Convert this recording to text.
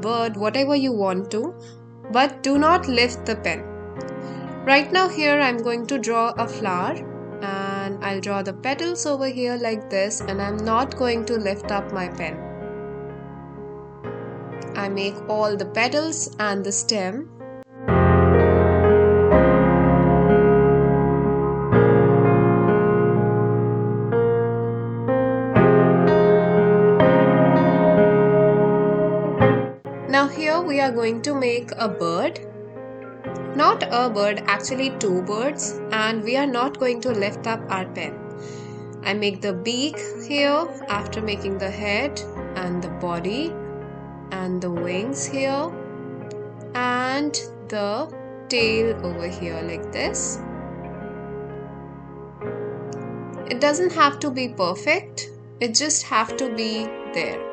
bird, whatever you want to, but do not lift the pen. Right now here I'm going to draw a flower, and I'll draw the petals over here like this, and I'm not going to lift up my pen. I make all the petals and the stem. Now here we are going to make a bird. Not a bird, actually two birds, and we are not going to lift up our pen. I make the beak here after making the head and the body and the wings here and the tail over here like this. It doesn't have to be perfect, it just have to be there.